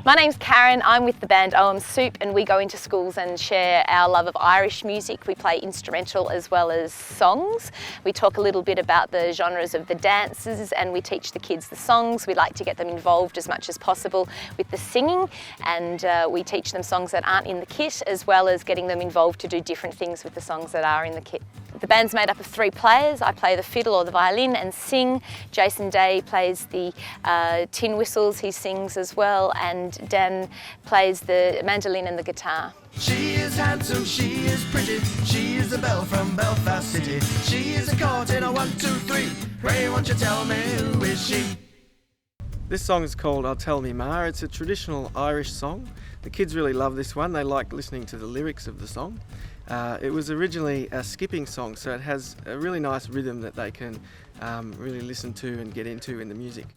My name's Karen, I'm with the band Oghan Soup, and we go into schools and share our love of Irish music. We play instrumental as well as songs. We talk a little bit about the genres of the dances and we teach the kids the songs. We like to get them involved as much as possible with the singing, and we teach them songs that aren't in the kit as well as getting them involved to do different things with the songs that are in the kit. The band's made up of 3 players. I play the fiddle or the violin and sing. Jason Day plays the tin whistles, he sings as well, and Dan plays the mandolin and the guitar. She is handsome, she is pretty, she is a belle from Belfast City. She is a court in a 1, 2, 3. Pray won't you tell me who is she? This song is called I'll Tell Me Ma. It's a traditional Irish song. The kids really love this one. They like listening to the lyrics of the song. It was originally a skipping song, so it has a really nice rhythm that they can really listen to and get into in the music.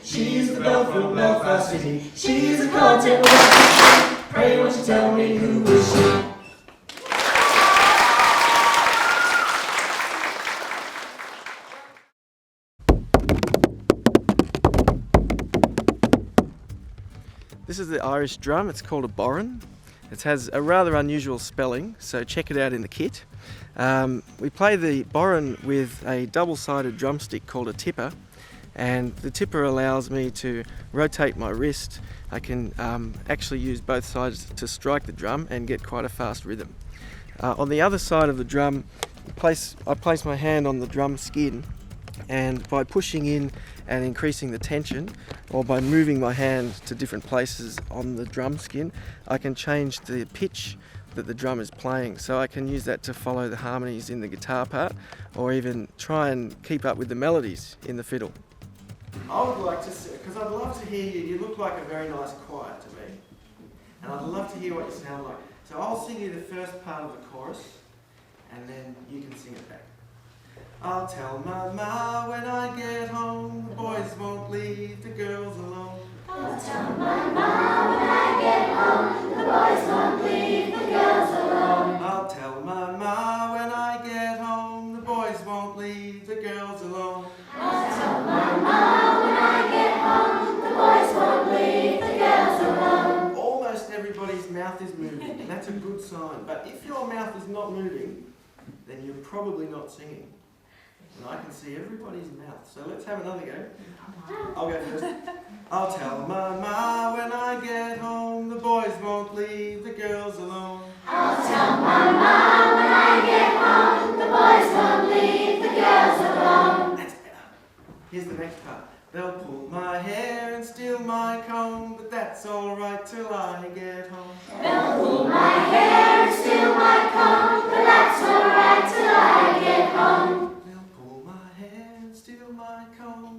She's the belle from Belfast City. She's a content. Pray won't you tell me who is she? This is the Irish drum. It's called a boran. It has a rather unusual spelling, so check it out in the kit. We play the boran with a double-sided drumstick called a tipper, and the tipper allows me to rotate my wrist. I can actually use both sides to strike the drum and get quite a fast rhythm. On the other side of the drum, I place my hand on the drum skin, and by pushing in and increasing the tension, or by moving my hand to different places on the drum skin, I can change the pitch that the drum is playing. So I can use that to follow the harmonies in the guitar part, or even try and keep up with the melodies in the fiddle. I would like to, because I'd love to hear you. You look like a very nice choir to me, and I'd love to hear what you sound like. So I'll sing you the first part of the chorus, and then you can sing it back. I'll tell my ma when I get home, the boys won't leave the girls alone. I'll tell my ma when I get home, the boys won't leave the girls alone. I'll tell my ma when I get home, the boys won't leave the girls alone. I'll tell my ma when I get home, the boys won't leave the girls alone. Almost everybody's mouth is moving, and that's a good sign. But if your mouth is not moving, then you're probably not singing. And I can see everybody's mouth. So let's have another go. I'll go first. I'll tell my ma when I get home, the boys won't leave the girls alone. I'll tell my ma when I get home, the boys won't leave the girls alone. That's better. Here's the next part. They'll pull my hair and steal my comb, but that's alright till I get home. They'll pull my hair and steal my comb, but that's alright till I get home.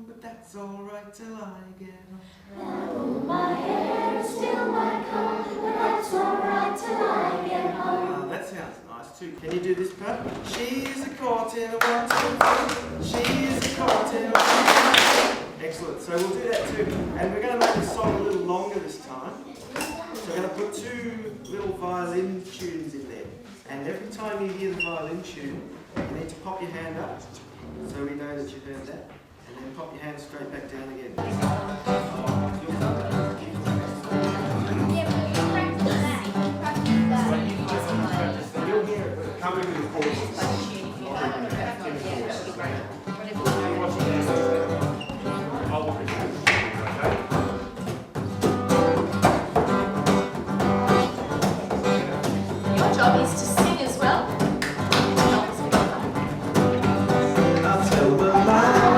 But that's alright till I get home. They'll pull my hair and steal my comb, but that's alright. 2. Can you do this part? She's a caught in a 1, 2, 3. She's a caught in a 1, 2, 3. Excellent. So we'll do that too. And we're going to make the song a little longer this time. So we're going to put 2 little violin tunes in there. And every time you hear the violin tune, you need to pop your hand up so we know that you heard that. And then pop your hand straight back down again. You'll hear it, but it comes with the chords. Your job is to sing as well. I'll tell the lie.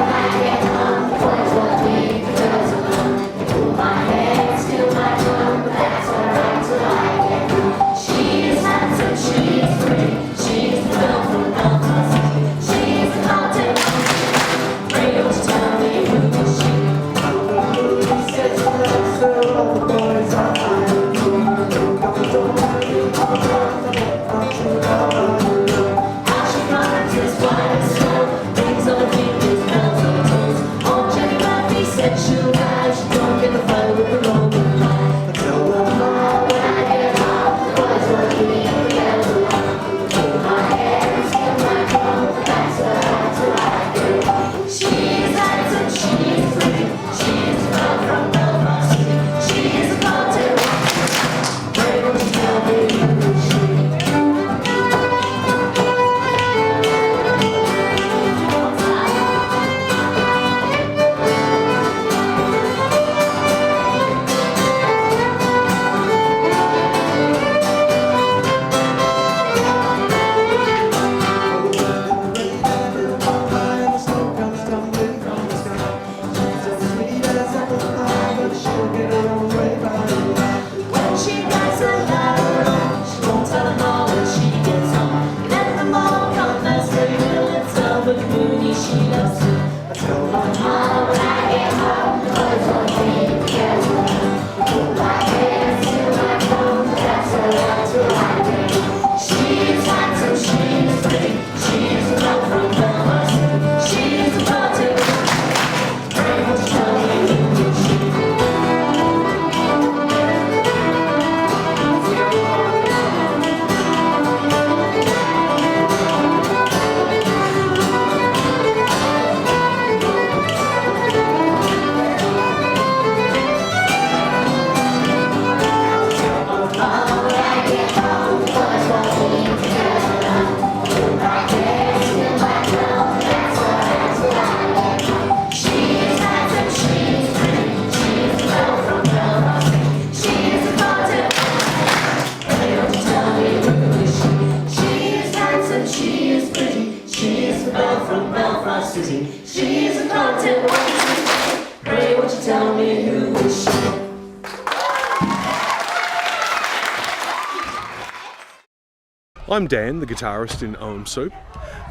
I'm Dan, the guitarist in Oghan Soup.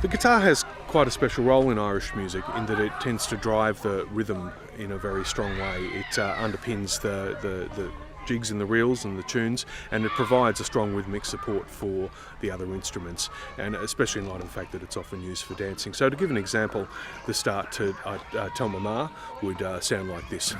The guitar has quite a special role in Irish music in that it tends to drive the rhythm in a very strong way. It underpins the jigs and the reels and the tunes, and it provides a strong rhythmic support for the other instruments, and especially in light of the fact that it's often used for dancing. So to give an example, the start to Tell My Ma would sound like this.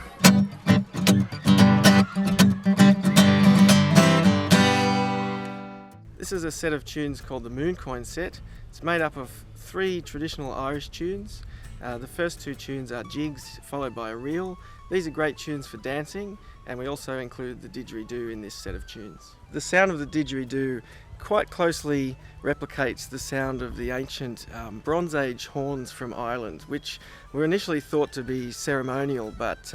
This is a set of tunes called the Mooncoin set. It's made up of 3 traditional Irish tunes. The first 2 tunes are jigs followed by a reel. These are great tunes for dancing, and we also include the didgeridoo in this set of tunes. The sound of the didgeridoo quite closely replicates the sound of the ancient Bronze Age horns from Ireland, which were initially thought to be ceremonial, but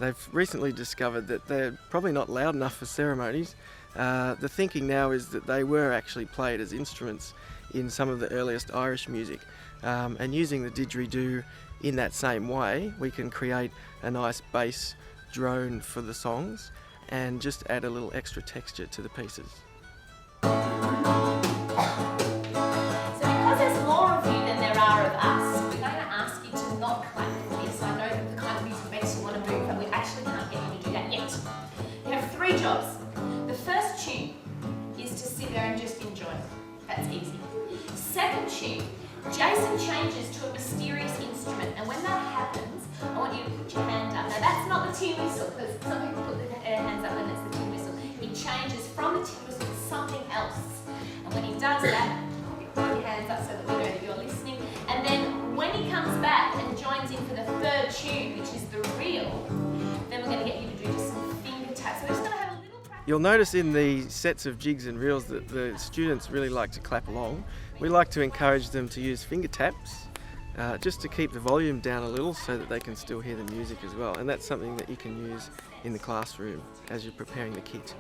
they've recently discovered that they're probably not loud enough for ceremonies. The thinking now is that they were actually played as instruments in some of the earliest Irish music, and using the didgeridoo in that same way, we can create a nice bass drone for the songs and just add a little extra texture to the pieces. So because there's more of you than there are of us, we're going to ask you to not clap for this. I know that the kind of music makes you want to move, but we actually can't get you to do that yet. You have 3 jobs. The first tune is to sit there and just enjoy. That's easy. second tune, Jason changes to a mysterious instrument, and when that happens, I want you to put your hand up. Now that's not the tin whistle, because some people put their hands up when it's the tin whistle. He changes from the tin whistle to something else. And when he does that, put your hands up so that we know that you're listening. And then when he comes back and joins in for the third tune, which is the reel, then we're going to get you to do just some finger taps. So we're just going to have a little practice. You'll notice in the sets of jigs and reels that the students really like to clap along. We like to encourage them to use finger taps just to keep the volume down a little so that they can still hear the music as well. And that's something that you can use in the classroom as you're preparing the kit.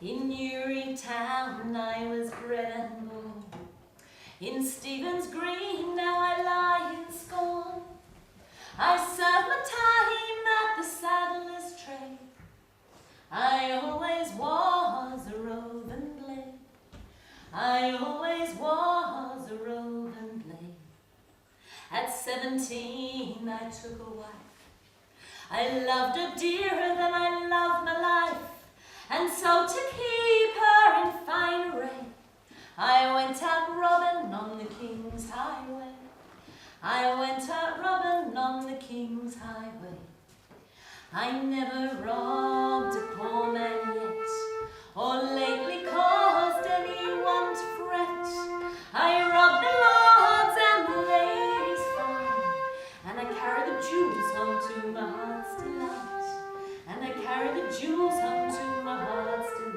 In Newry town I was bred and born. In Stephen's Green now I lie in scorn. I served my time at the saddler's trade. I always was a roving blade. I always was a roving blade. At 17 I took a wife. I loved her dearer than I loved my life. And so to keep her in fine array, I went out robbing on the King's highway. I went out robbing on the King's highway. I never robbed a poor man yet, or lately caused anyone to fret. I robbed the lords and the ladies fine, and I carry the jewels home to my heart's delight. jewels hung to my heart's delight.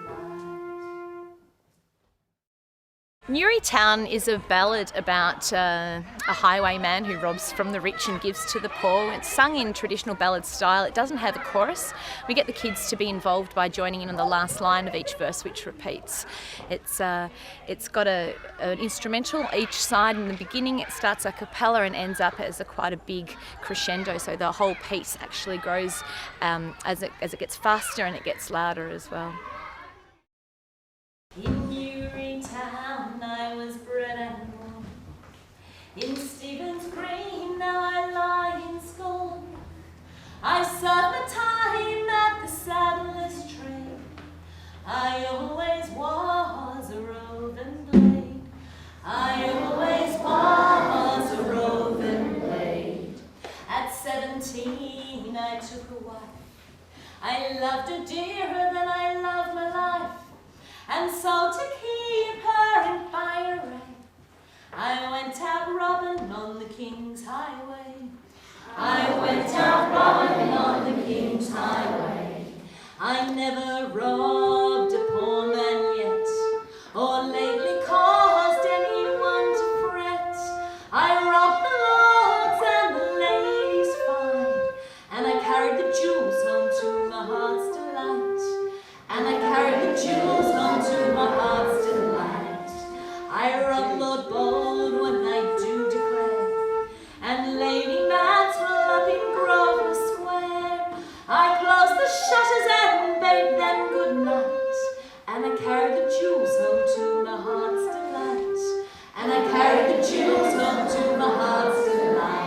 Newry Town is a ballad about a highwayman who robs from the rich and gives to the poor. It's sung in traditional ballad style. It doesn't have a chorus. We get the kids to be involved by joining in on the last line of each verse, which repeats. It's got an instrumental each side. In the beginning it starts a cappella and ends up as quite a big crescendo, so the whole piece actually grows as it gets faster and it gets louder as well. In Newry Town I was bred and born. In Stephen's Green now I lie in scorn. I served my time at the saddler's trade. I always was a roving blade. I always was a roving blade. At 17 I took a wife. I loved her dearer than I loved my life. And so to keep her in fire array, I went out robbing on the King's highway. I went out robbing on the King's highway. I never robbed a poor man yet, or lately caused anyone to fret. I robbed the lords and the ladies fine, and I carried the jewels home to my heart's delight. And I carried the jewels home to my heart's delight. I robbed Lord Baldwin, I do declare, and Lady Maxwell up in Grosvenor Square. I closed the shutters and bade them good night, and I carried the jewels home to my heart's delight. And I carried the jewels home to my heart's delight.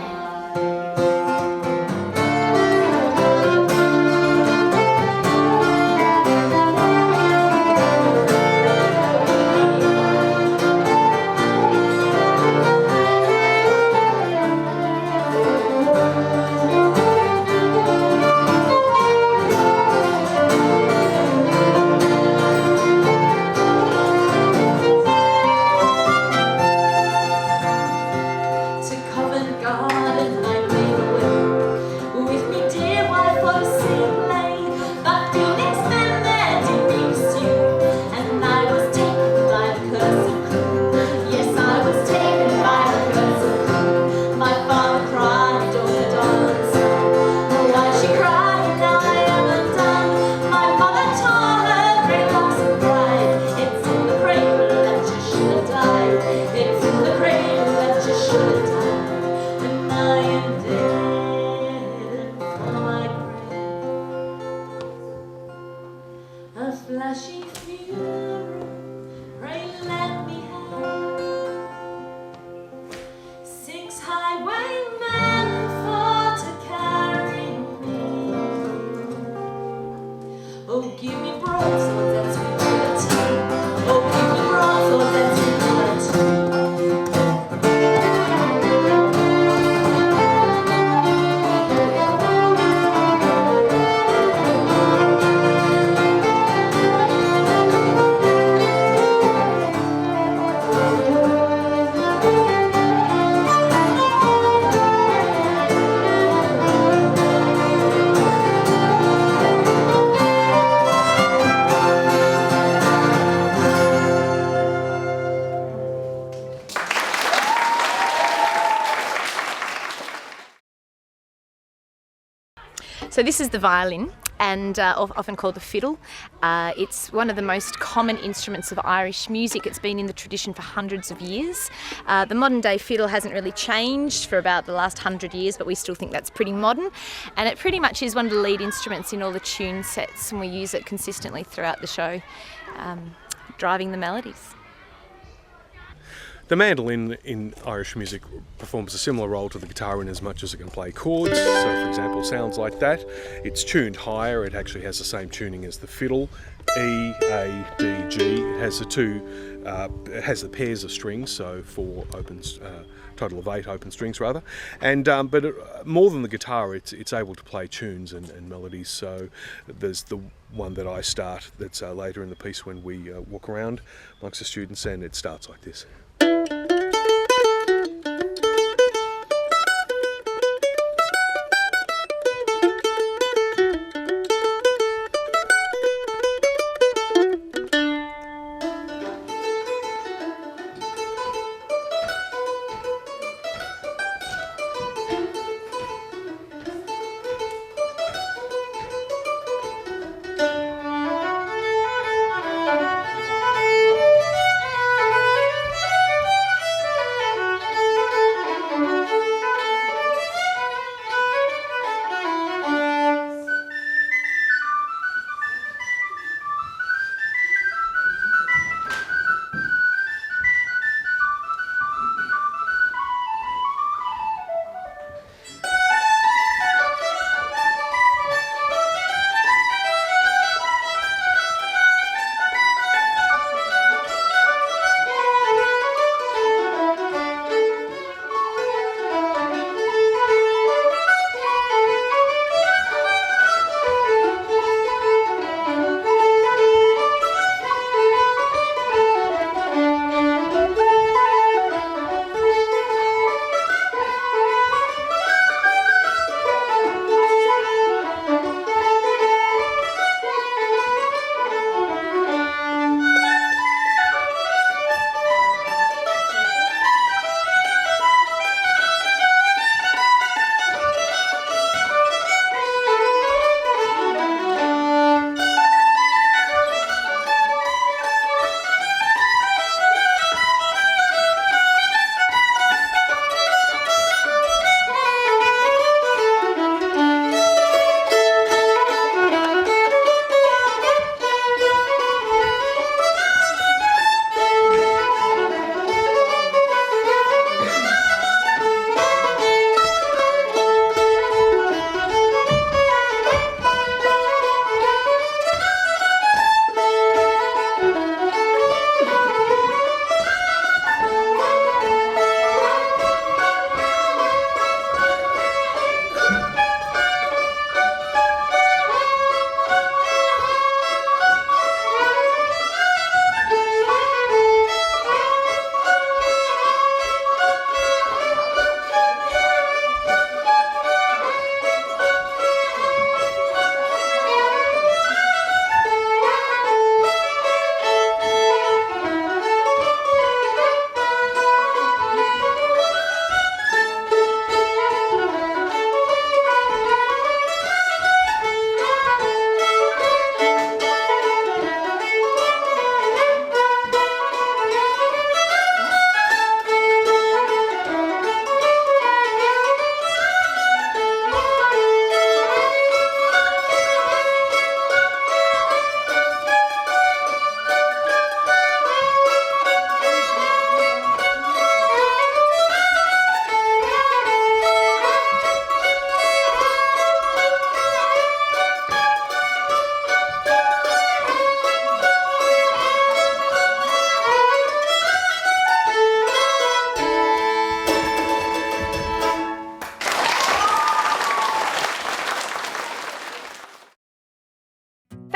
So this is the violin, and often called the fiddle. It's one of the most common instruments of Irish music. It's been in the tradition for hundreds of years. The modern day fiddle hasn't really changed for about the last 100 years, but we still think that's pretty modern. And it pretty much is one of the lead instruments in all the tune sets, and we use it consistently throughout the show, driving the melodies. The mandolin in Irish music performs a similar role to the guitar in as much as it can play chords. So, for example, sounds like that. It's tuned higher. It actually has the same tuning as the fiddle, E, A, D, G. It has it has the pairs of strings, so total of 8 open strings rather. And but more than the guitar, it's able to play tunes and melodies. So there's the one that I start that's later in the piece when we walk around amongst the students, and it starts like this.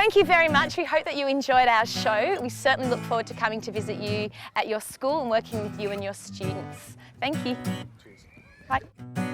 thank you very much. We hope that you enjoyed our show. We certainly look forward to coming to visit you at your school and working with you and your students. Thank you. Bye.